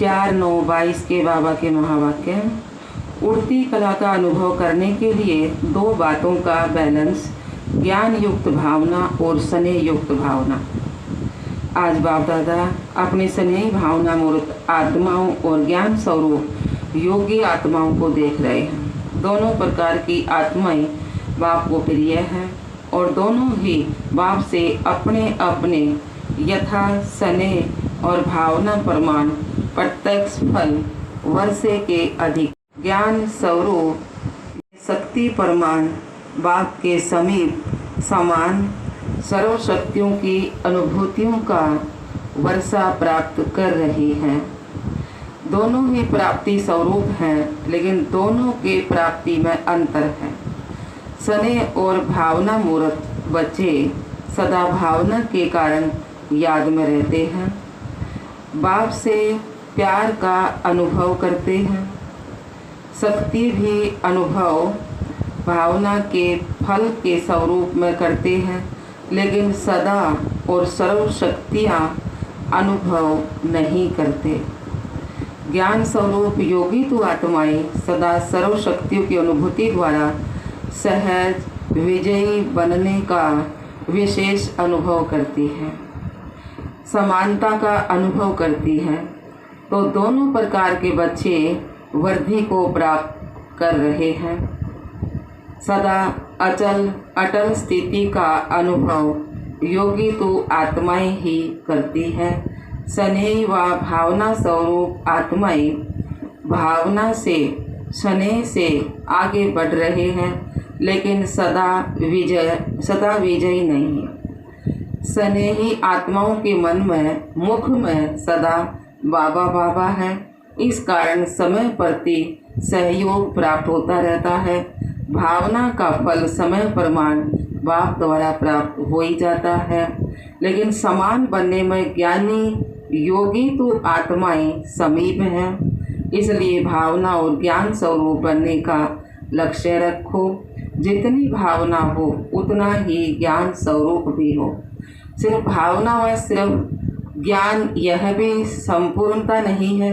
4/9/22 के बाबा के महावाक्य। उड़ती कला का अनुभव करने के लिए दो बातों का बैलेंस, ज्ञान युक्त भावना और स्नेह युक्त भावना। आज बाप दादा अपने स्नेही भावना मूर्त आत्माओं और ज्ञान स्वरूप योगी आत्माओं को देख रहे हैं। दोनों प्रकार की आत्माएं बाप को प्रिय हैं और दोनों ही बाप से अपने अपने यथा स्नेह और भावना प्रमाण प्रत्यक्ष फल वर्षे के अधिक ज्ञान स्वरूप शक्ति प्रमाण बाप के समीप समान सर्व शक्तियों की अनुभूतियों का वर्षा प्राप्त कर रही हैं। दोनों ही प्राप्ति स्वरूप हैं, लेकिन दोनों के प्राप्ति में अंतर है। स्नेह और भावना मूर्त बच्चे सदा भावना के कारण याद में रहते हैं, बाप से प्यार का अनुभव करते हैं। शक्ति भी अनुभव भावना के फल के स्वरूप में करते हैं, लेकिन सदा और सर्व शक्तियाँ अनुभव नहीं करते। ज्ञान स्वरूप योगी तो आत्माएं सदा सर्व शक्तियों की अनुभूति द्वारा सहज विजयी बनने का विशेष अनुभव करती है, समानता का अनुभव करती है। तो दोनों प्रकार के बच्चे वृद्धि को प्राप्त कर रहे हैं। सदा अटल स्थिति का अनुभव योगी तो आत्माएं ही करती है। स्नेह व भावना स्वरूप आत्माएं भावना से स्नेह से आगे बढ़ रहे हैं, लेकिन सदा विजयी नहीं। स्नेही आत्माओं के मन में मुख में सदा बाबा बाबा है। इस कारण समय प्रति सहयोग प्राप्त होता रहता है। भावना का फल समय प्रमाण बाप द्वारा प्राप्त हो ही जाता है, लेकिन समान बनने में ज्ञानी योगी तो आत्माएं समीप हैं। इसलिए भावना और ज्ञान स्वरूप बनने का लक्ष्य रखो। जितनी भावना हो उतना ही ज्ञान स्वरूप भी हो। सिर्फ भावना व सिर्फ ज्ञान यह भी संपूर्णता नहीं है।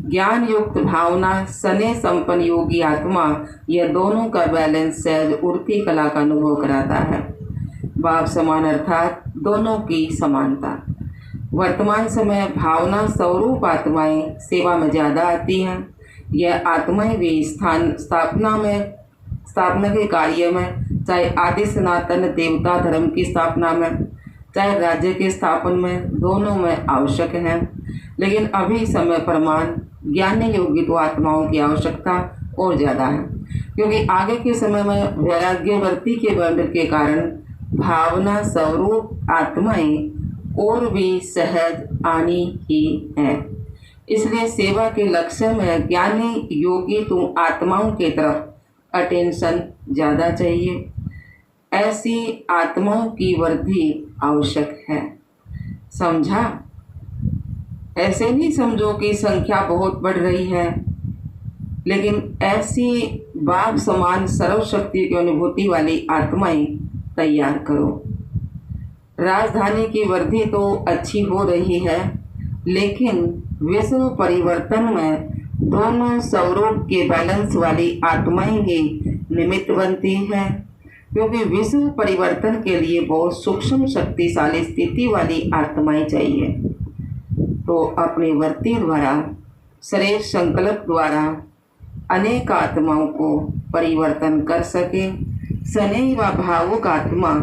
ज्ञान युक्त भावना स्नेह संपन्न योगी आत्मा, यह दोनों का बैलेंस सहज उड़ती कला का अनुभव कराता है। बाप समान अर्थात दोनों की समानता। वर्तमान समय भावना स्वरूप आत्माएं सेवा में ज़्यादा आती हैं। यह आत्माएं भी स्थापना के कार्य में, चाहे आदि सनातन देवता धर्म की स्थापना में, चाहे राज्य के स्थापन में, दोनों में आवश्यक हैं। लेकिन अभी समय प्रमाण ज्ञानी योगी तो आत्माओं की आवश्यकता और ज़्यादा है, क्योंकि आगे के समय में वैराग्यवर्ती के वर्णन के कारण भावना स्वरूप आत्माएं और भी सहज आनी ही है। इसलिए सेवा के लक्ष्य में ज्ञानी योगी तो आत्माओं के तरफ अटेंशन ज़्यादा चाहिए। ऐसी आत्माओं की वृद्धि आवश्यक है। समझा? ऐसे नहीं समझो कि संख्या बहुत बढ़ रही है, लेकिन ऐसी बाप समान सर्वशक्ति की अनुभूति वाली आत्माएं तैयार करो। राजधानी की वृद्धि तो अच्छी हो रही है, लेकिन विश्व परिवर्तन में दोनों स्वरूप के बैलेंस वाली आत्माएं ही निमित्त बनती हैं, क्योंकि विश्व परिवर्तन के लिए बहुत सूक्ष्म शक्तिशाली स्थिति वाली आत्माएं चाहिए। तो अपनी वृत्ति द्वारा श्रेष्ठ संकल्प द्वारा अनेक आत्माओं को परिवर्तन कर सके। स्नेह व भावुक आत्मा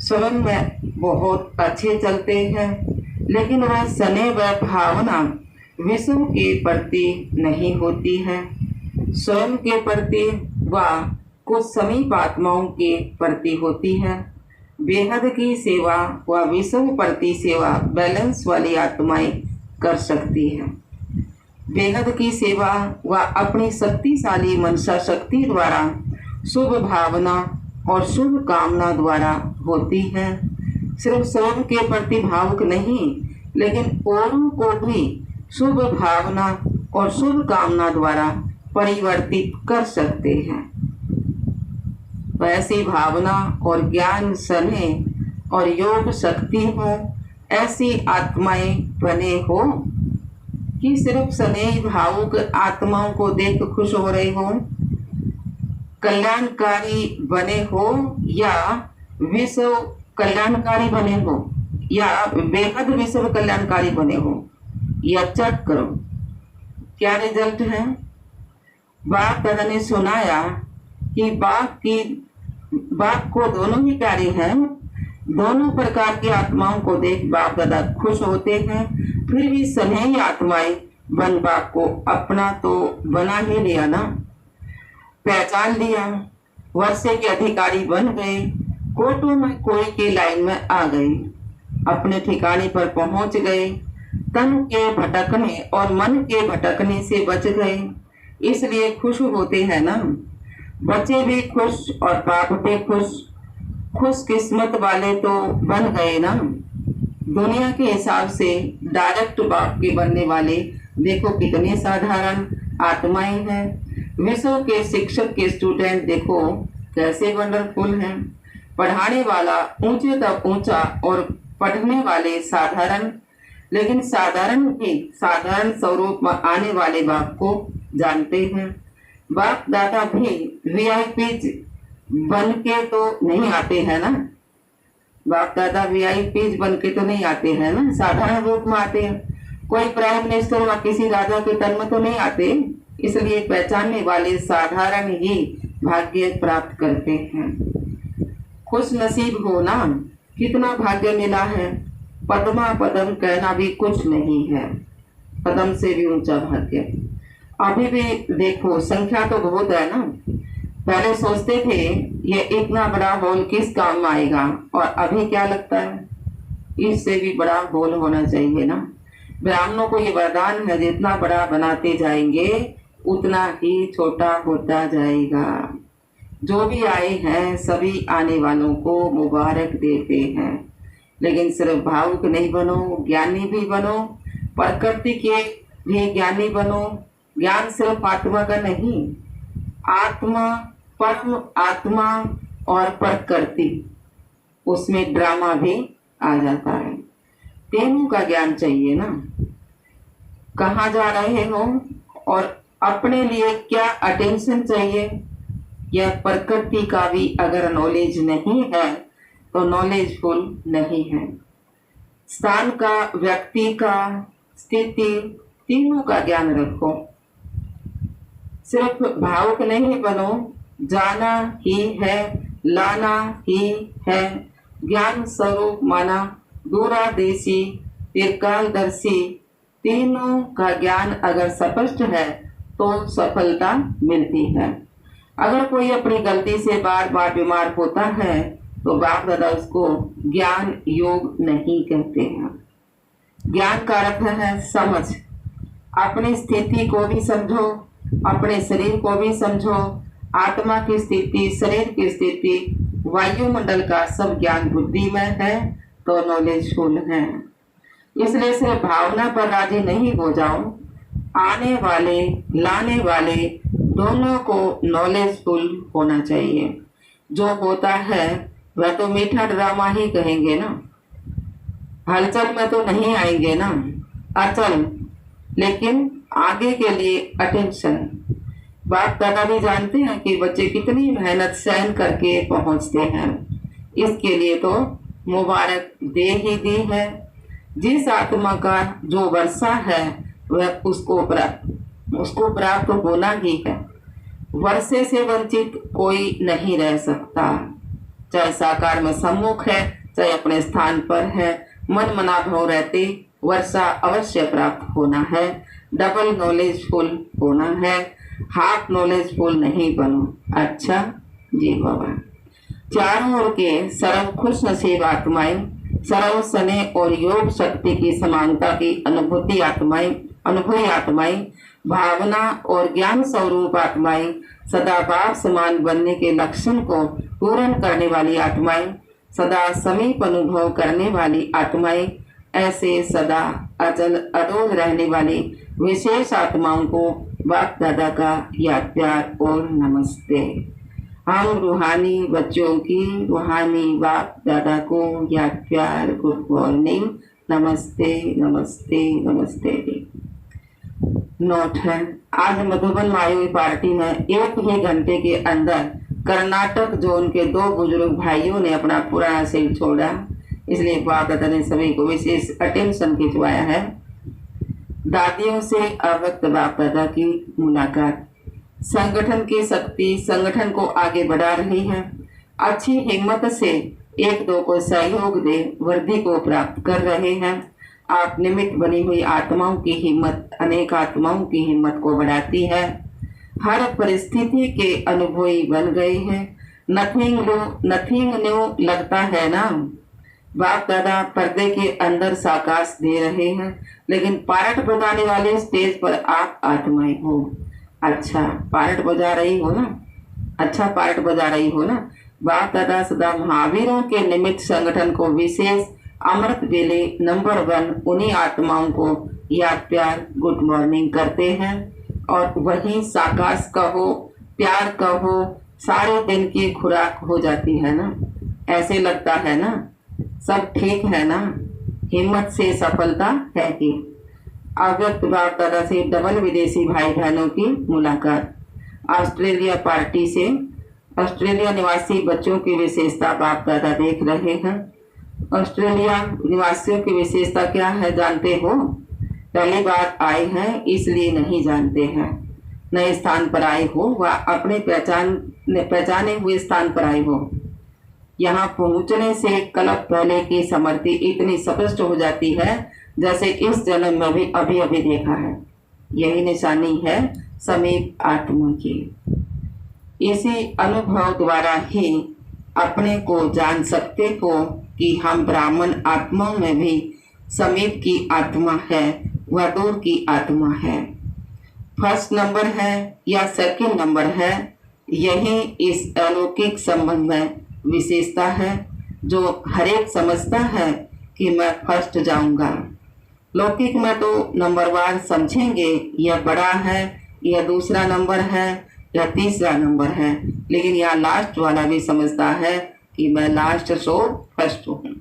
स्वयं में बहुत अच्छे चलते हैं, लेकिन वह स्नेह व भावना विश्व के प्रति नहीं होती है। स्वयं के प्रति व कुछ समीप आत्माओं के प्रति होती है। बेहद की सेवा व विश्व प्रति सेवा बैलेंस वाली आत्माएं कर सकती हैं। बेहद की सेवा व अपनी शक्तिशाली मनसा शक्ति द्वारा शुभ भावना और शुभ कामना द्वारा होती है। सिर्फ स्वयं के प्रति भावुक नहीं, लेकिन औरों को भी शुभ भावना और शुभ कामना द्वारा परिवर्तित कर सकते हैं। वैसी भावना और ज्ञान स्नेह और योग शक्ति हो, ऐसी आत्माएं बने हो। कि सिर्फ स्नेही भावुक आत्माओं को देख खुश हो रहे हो, कल्याणकारी बने हो, या विश्व कल्याणकारी बने हो, या बेहद विश्व कल्याणकारी बने हो, या चेक करो क्या रिजल्ट है। बाप दादा ने सुनाया कि बाप को दोनों ही प्यारे हैं। दोनों प्रकार की आत्माओं को देख बाप दादा खुश होते हैं। फिर भी स्नेही आत्माएं बन बाप को अपना तो बना ही लिया ना, पहचान लिया, वर्षे के अधिकारी बन गए, कोटों में कोई के लाइन में आ गए, अपने ठिकाने पर पहुंच गए, तन के भटकने और मन के भटकने से बच गए, इसलिए खुश होते हैं ना। बच्चे भी खुश और बाप भी खुश, खुश किस्मत वाले तो बन गए ना। दुनिया के हिसाब से डायरेक्ट बाप के बनने वाले देखो कितने साधारण आत्माएं हैं। विश्व के शिक्षक के स्टूडेंट देखो कैसे वंडरफुल हैं। पढ़ाने वाला ऊंचे तक ऊंचा और पढ़ने वाले साधारण, लेकिन साधारण भी साधारण स्वरूप में आने वाले बाप को जानते हैं। बाप दादा भी वीआईपी बन के तो नहीं आते हैं ना। बाप दादा वीआईपी बन के तो नहीं आते हैं ना, साधारण रूप में आते हैं। कोई प्राइम मिनिस्टर व किसी राजा के तन में तो नहीं आते, इसलिए पहचानने वाले साधारण ही भाग्य प्राप्त करते हैं। खुश नसीब हो ना, कितना भाग्य मिला है। पद्मा पदम कहना भी कुछ नहीं है, पदम से भी ऊंचा भाग्य। अभी भी देखो संख्या तो बहुत है ना। पहले सोचते थे ये इतना बड़ा हॉल किस काम में आएगा, और अभी क्या लगता है इससे भी बड़ा हॉल होना चाहिए ना। ब्राह्मणों को ये वरदान है, जितना बड़ा बनाते जाएंगे उतना ही छोटा होता जाएगा। जो भी आए हैं सभी आने वालों को मुबारक देते हैं, लेकिन सिर्फ भावुक नहीं बनो, ज्ञानी भी बनो, प्रकृति के भी ज्ञानी बनो। ज्ञान सिर्फ आत्मा का नहीं, आत्मा, परम आत्मा और प्रकृति, उसमें ड्रामा भी आ जाता है। तीनों का ज्ञान चाहिए ना। कहाँ जा रहे हो और अपने लिए क्या अटेंशन चाहिए, यह प्रकृति का भी अगर नॉलेज नहीं है तो नॉलेजफुल नहीं है। स्थान का, व्यक्ति का, स्थिति, तीनों का ज्ञान रखो। सिर्फ भावुक नहीं बनो, जाना ही है, लाना ही है। ज्ञान स्वरूप माना, दूरादेशी, दीर्घकालदर्शी, तीनों का ज्ञान अगर स्पष्ट है तो सफलता मिलती है। अगर कोई अपनी गलती से बार बार बीमार होता है तो बाप दादा उसको ज्ञान योग नहीं कहते हैं। ज्ञान का अर्थ है समझ। अपनी स्थिति को भी समझो, अपने शरीर को भी समझो, आत्मा की स्थिति, शरीर की स्थिति, वायुमंडल का सब ज्ञान बुद्धि में है तो नॉलेजफुल है। इसलिए सिर्फ भावना पर राजी नहीं हो जाओ, आने वाले लाने वाले दोनों को नॉलेजफुल होना चाहिए। जो होता है वह तो मीठा ड्रामा ही कहेंगे ना, हलचल में तो नहीं आएंगे ना, अचल, लेकिन आगे के लिए अटेंशन। बाप दादा भी जानते हैं कि बच्चे कितनी मेहनत सहन करके पहुंचते हैं, इसके लिए तो मुबारक दे ही दी है। जिस आत्मा का जो वर्षा है वह उसको प्राप्त होना ही है। वर्षे से वंचित कोई नहीं रह सकता, चाहे साकार में सम्मुख है चाहे अपने स्थान पर है। मन मना भाव रहते वर्षा अवश्य प्राप्त होना है। डबल नॉलेजफुल होना है, हाफ नॉलेजफुल नहीं बनो। अच्छा जी बाबा। चारों ओर के सर्व खुश नसीब आत्माएं, सर्व स्नेह और योग शक्ति की समानता की अनुभूति आत्माएं, भावना और ज्ञान स्वरूप आत्माएं, सदा बाप समान बनने के लक्षण को पूर्ण करने वाली आत्माएं, सदा समीप अनुभव करने वाली आत्माएं, ऐसे सदा अचल अडोल रहने वाली विशेष आत्माओं को बाप दादा का याद प्यार और नमस्ते। हम रूहानी बच्चों की रूहानी बाप दादा को याद प्यार, गुड मॉर्निंग, नमस्ते नमस्ते नमस्ते। नोट है, आज मधुबन वायु पार्टी में एक ही घंटे के अंदर कर्नाटक जोन के 2 बुजुर्ग भाइयों ने अपना पुराना शरीर छोड़ा, इसलिए बाप दादा ने सभी को विशेष अटेंशन खिंचवाया है। दादियों से अव्यक्त बाप दादा की मुलाकात। संगठन की शक्ति संगठन को आगे बढ़ा रही है। अच्छी हिम्मत से एक दो को सहयोग दे वृद्धि को प्राप्त कर रहे हैं। आप निमित्त बनी हुई आत्माओं की हिम्मत अनेक आत्माओं की हिम्मत को बढ़ाती है। हर परिस्थिति के अनुभवी बन गए हैं। नथिंग न्यू लगता है ना। बाप दादा पर्दे के अंदर साकाश दे रहे हैं, लेकिन पार्ट बजाने वाले स्टेज पर आप आत्माएं हो। अच्छा पार्ट बजा रही हो ना, अच्छा पार्ट बजा रही हो ना। बाप दादा सदा महावीरों के निमित्त संगठन को विशेष अमृत बेले नंबर 1 उन्हीं आत्माओं को याद प्यार गुड मॉर्निंग करते हैं। और वही साकाश कहो प्यार कहो सारे दिन की खुराक हो जाती है ना। ऐसे लगता है ना सब ठीक है ना, हिम्मत से सफलता है कि। अव्यक्त बाप दादा से डबल विदेशी भाई बहनों की मुलाकात। ऑस्ट्रेलिया पार्टी से ऑस्ट्रेलिया निवासी बच्चों की विशेषता बाप दादा देख रहे हैं। ऑस्ट्रेलिया निवासियों की विशेषता क्या है जानते हो? पहली बार आए हैं इसलिए नहीं जानते हैं। नए स्थान पर आए हो व अपने पहचाने हुए स्थान पर आए हो। यहाँ पहुँचने से कल्प पहले की समृद्धि इतनी स्पष्ट हो जाती है जैसे इस जन्म में भी अभी अभी देखा है। यही निशानी है समीप आत्मा की। इसी अनुभव द्वारा ही अपने को जान सकते हो कि हम ब्राह्मण आत्माओं में भी समीप की आत्मा है व दूर की आत्मा है। फर्स्ट नंबर है या सेकंड नंबर है, यही इस अलौकिक संबंध में विशेषता है जो हरेक समझता है कि मैं फर्स्ट जाऊंगा। लौकिक में तो नंबरवार समझेंगे यह बड़ा है, यह दूसरा नंबर है, यह तीसरा नंबर है, लेकिन यह लास्ट वाला भी समझता है कि मैं लास्ट सो फर्स्ट हूँ।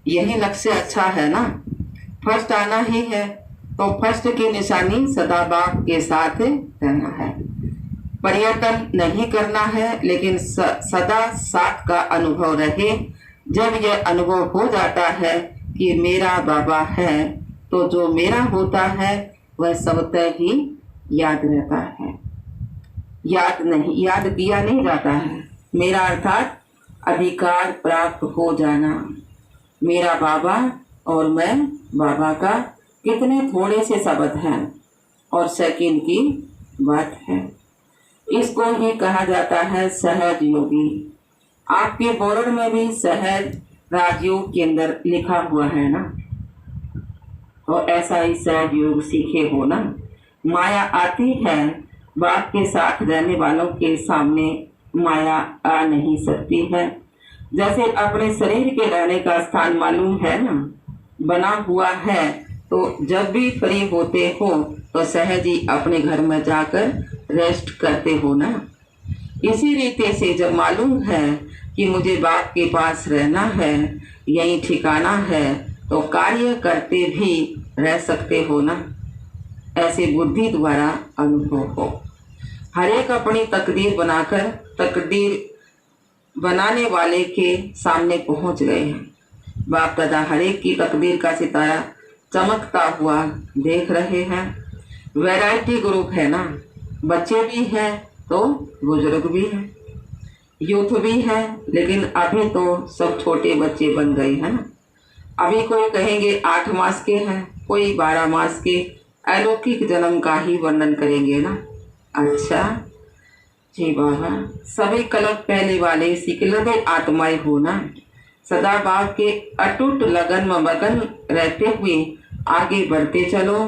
यही लक्ष्य अच्छा है ना, फर्स्ट आना ही है। तो फर्स्ट की निशानी सदा बाप के साथ रहना है। परिवर्तन नहीं करना है, लेकिन सदा साथ का अनुभव रहे। जब यह अनुभव हो जाता है कि मेरा बाबा है, तो जो मेरा होता है वह स्वतः ही याद रहता है। याद किया नहीं जाता है। मेरा अर्थात अधिकार प्राप्त हो जाना। मेरा बाबा और मैं बाबा का कितने थोड़े से शब्द हैं और सेकंड की बात है। इसको ही कहा जाता है सहज योगी। आपके बोर्ड में भी सहज राजयोग के अंदर लिखा हुआ है ना, और ऐसा ही सहज योग सीखे हो ना। माया आती है, बाप के साथ रहने वालों के सामने माया आ नहीं सकती है। जैसे अपने शरीर के रहने का स्थान मालूम है ना, बना हुआ है, तो जब भी फ्री होते हो तो सहज ही अपने घर में जाकर रेस्ट करते हो ना। इसी रीति से जब मालूम है कि मुझे बाप के पास रहना है, यही ठिकाना है, तो कार्य करते भी रह सकते हो ना। ऐसे बुद्धि द्वारा अनुभव हो। हरेक अपनी तकदीर बनाकर तकदीर बनाने वाले के सामने पहुंच गए हैं। बाप दादा हरेक की तकदीर का सितारा चमकता हुआ देख रहे हैं। वैरायटी ग्रुप है ना, बच्चे भी हैं तो बुजुर्ग भी हैं, यूथ भी है, लेकिन अभी तो सब छोटे बच्चे बन गए हैं ना। अभी कोई कहेंगे 8 मास के हैं, कोई 12 मास के, अलौकिक जन्म का ही वर्णन करेंगे ना। अच्छा जी बाबा, सभी कल्प पहले वाले सिकलदे आत्माएं हो ना। सदा बाप के अटूट लगन में मगन रहते हुए आगे बढ़ते चलो।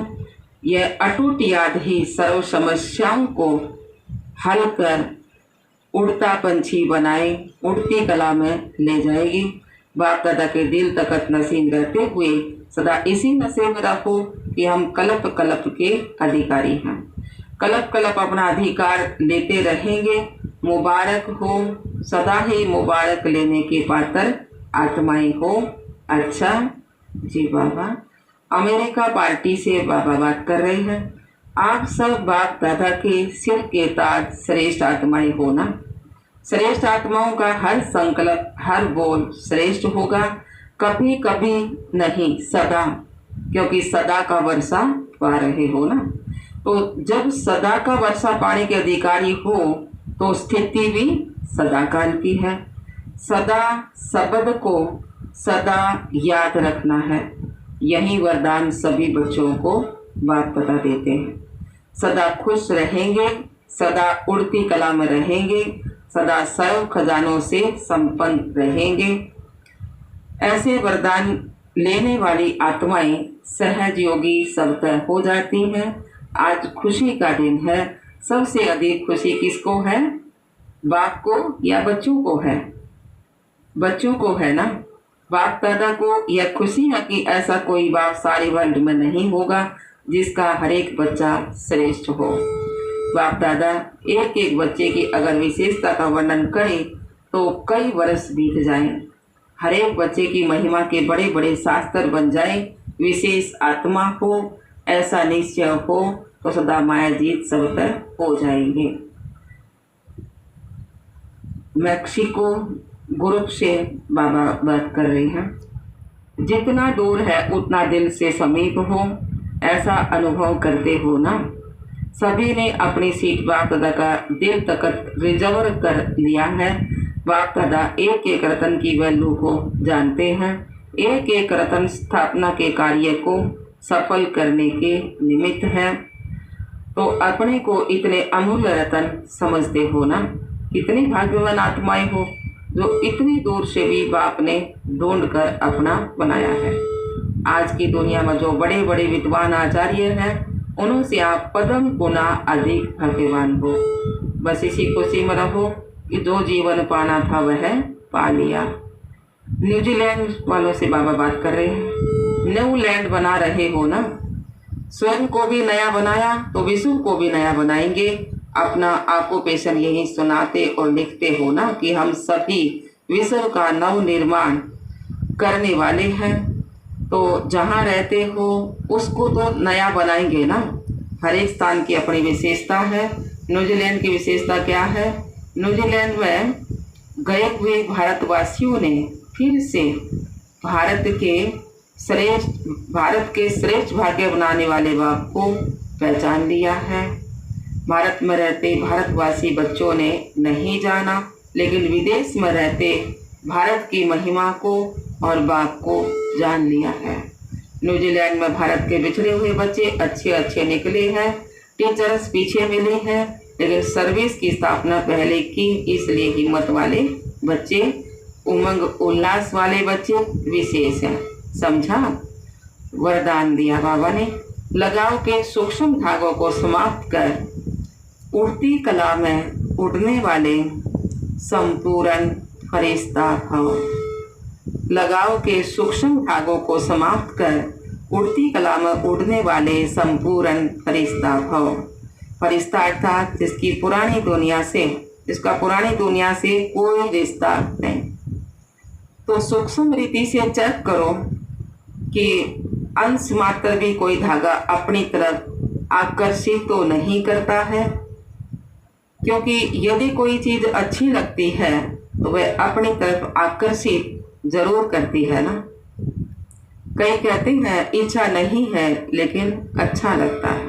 यह अटूट याद ही सर्व समस्याओं को हल कर उड़ता पंछी बनाए उड़ती कला में ले जाएगी। बाप दादा के दिल तकत नसीब रहते हुए सदा इसी नशे में रहो कि हम कल्प कल्प के अधिकारी हैं। कल्प कल्प अपना अधिकार लेते रहेंगे। मुबारक हो, सदा ही मुबारक लेने के पात्र आत्माएं हो। अच्छा जी बाबा, अमेरिका पार्टी से बाबा बात कर रहे हैं। आप सब बाप दादा के सिर के ताज श्रेष्ठ आत्माएं हो ना। श्रेष्ठ आत्माओं का हर संकल्प, हर बोल श्रेष्ठ होगा, कभी कभी नहीं, सदा, क्योंकि सदा का वर्षा पा रहे हो ना। तो जब सदा का वर्षा पाने के अधिकारी हो तो स्थिति भी सदा काल की है। सदा शब्द को सदा याद रखना है, यही वरदान सभी बच्चों को बात बता देते हैं। सदा खुश रहेंगे, सदा उड़ती कला में रहेंगे, सदा सर्व खजानों से संपन्न रहेंगे। ऐसे वरदान लेने वाली आत्माएं सहज योगी सबतर हो जाती हैं। आज खुशी का दिन है। सबसे अधिक खुशी किसको है? बाप को या बच्चों को है? बच्चों को है ना। बाप दादा को यह खुशी है कि ऐसा कोई बाप सारे वर्ल्ड में नहीं होगा जिसका हर एक बच्चा श्रेष्ठ हो। बाप दादा एक एक बच्चे की अगर विशेषता का वर्णन करें तो कई वर्ष बीत जाएं। हर एक बच्चे की महिमा के बड़े बड़े शास्त्र बन जाए, विशेष आत्मा हो, ऐसा निश्चय हो तो सदा माया जीत सब पर हो जाएंगे। मैक्सिको ग्रुप से बाबा बात कर रहे हैं। जितना दूर है उतना दिल से समीप हो, ऐसा अनुभव करते हो ना। सभी ने अपनी सीट बाप दादा का दिल तक रिजर्व कर लिया है। बाप दादा एक एक रतन की वैल्यू को जानते हैं। एक एक रतन स्थापना के कार्य को सफल करने के निमित्त है। तो अपने को इतने अमूल्य रतन समझते हो ना। कितनी भाग्यवान आत्माएं हो जो इतनी दूर से भी बाप ने ढूंढ कर अपना बनाया है। आज की दुनिया में जो बड़े बड़े विद्वान आचार्य हैं उनसे आप पदम गुना अधिक भाग्यवान हो। बस इसी खुशी में रहो कि जो जीवन पाना था वह पा लिया। न्यूजीलैंड वालों से बाबा बात कर रहे हैं। न्यू लैंड बना रहे हो ना। स्वयं को भी नया बनाया तो विश्व को भी नया बनाएंगे। अपना ऑक्यूपेशन यही सुनाते और लिखते हो ना कि हम सभी विश्व का नव निर्माण करने वाले हैं। तो जहाँ रहते हो उसको तो नया बनाएंगे ना। हर एक स्थान की अपनी विशेषता है। न्यूजीलैंड की विशेषता क्या है? न्यूजीलैंड में गए हुए भारतवासियों ने फिर से भारत के श्रेष्ठ भाग्य बनाने वाले बाप को पहचान लिया है। भारत में रहते भारतवासी बच्चों ने नहीं जाना, लेकिन विदेश में रहते भारत की महिमा को और बाप को जान लिया है। न्यूजीलैंड में भारत के बिछड़े हुए बच्चे अच्छे अच्छे निकले हैं। टीचर्स पीछे मिले हैं, लेकिन सर्विस की स्थापना पहले की, इसलिए हिम्मत वाले बच्चे, उमंग उल्लास वाले बच्चे विशेष हैं। समझा? वरदान दिया बाबा ने। लगाव के सूक्ष्म धागों को समाप्त कर उड़ती कला में उड़ने वाले संपूर्ण फरिश्ता भव। लगाव के सूक्ष्म धागों को समाप्त कर उड़ती कला में उड़ने वाले संपूर्ण फरिश्ता भव। फरिश्ता अर्थात जिसका पुरानी दुनिया से कोई रिश्ता नहीं। तो सूक्ष्म रीति से चेक करो कि अंश मात्र भी कोई धागा अपनी तरफ आकर्षित तो नहीं करता है, क्योंकि यदि कोई चीज अच्छी लगती है तो वह अपनी तरफ आकर्षित जरूर करती है ना। कई कहते हैं इच्छा नहीं है लेकिन अच्छा लगता है।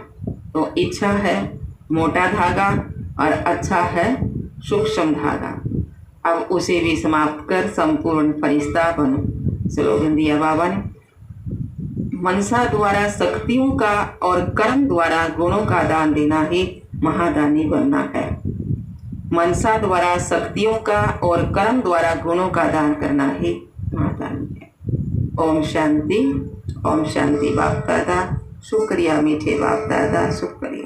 तो इच्छा है मोटा धागा और अच्छा है सूक्ष्म धागा। अब उसे भी समाप्त कर संपूर्ण फरिश्ता बनो। स्लोगन दिया बाबा ने। मनसा द्वारा शक्तियों का और कर्म द्वारा गुणों का दान देना ही महादानी बनना है। मनसा द्वारा शक्तियों का और कर्म द्वारा गुणों का दान करना ही महादानी है। ओम शांति, ओम शांति। बाप दादा शुक्रिया, मीठे बाप दादा शुक्रिया।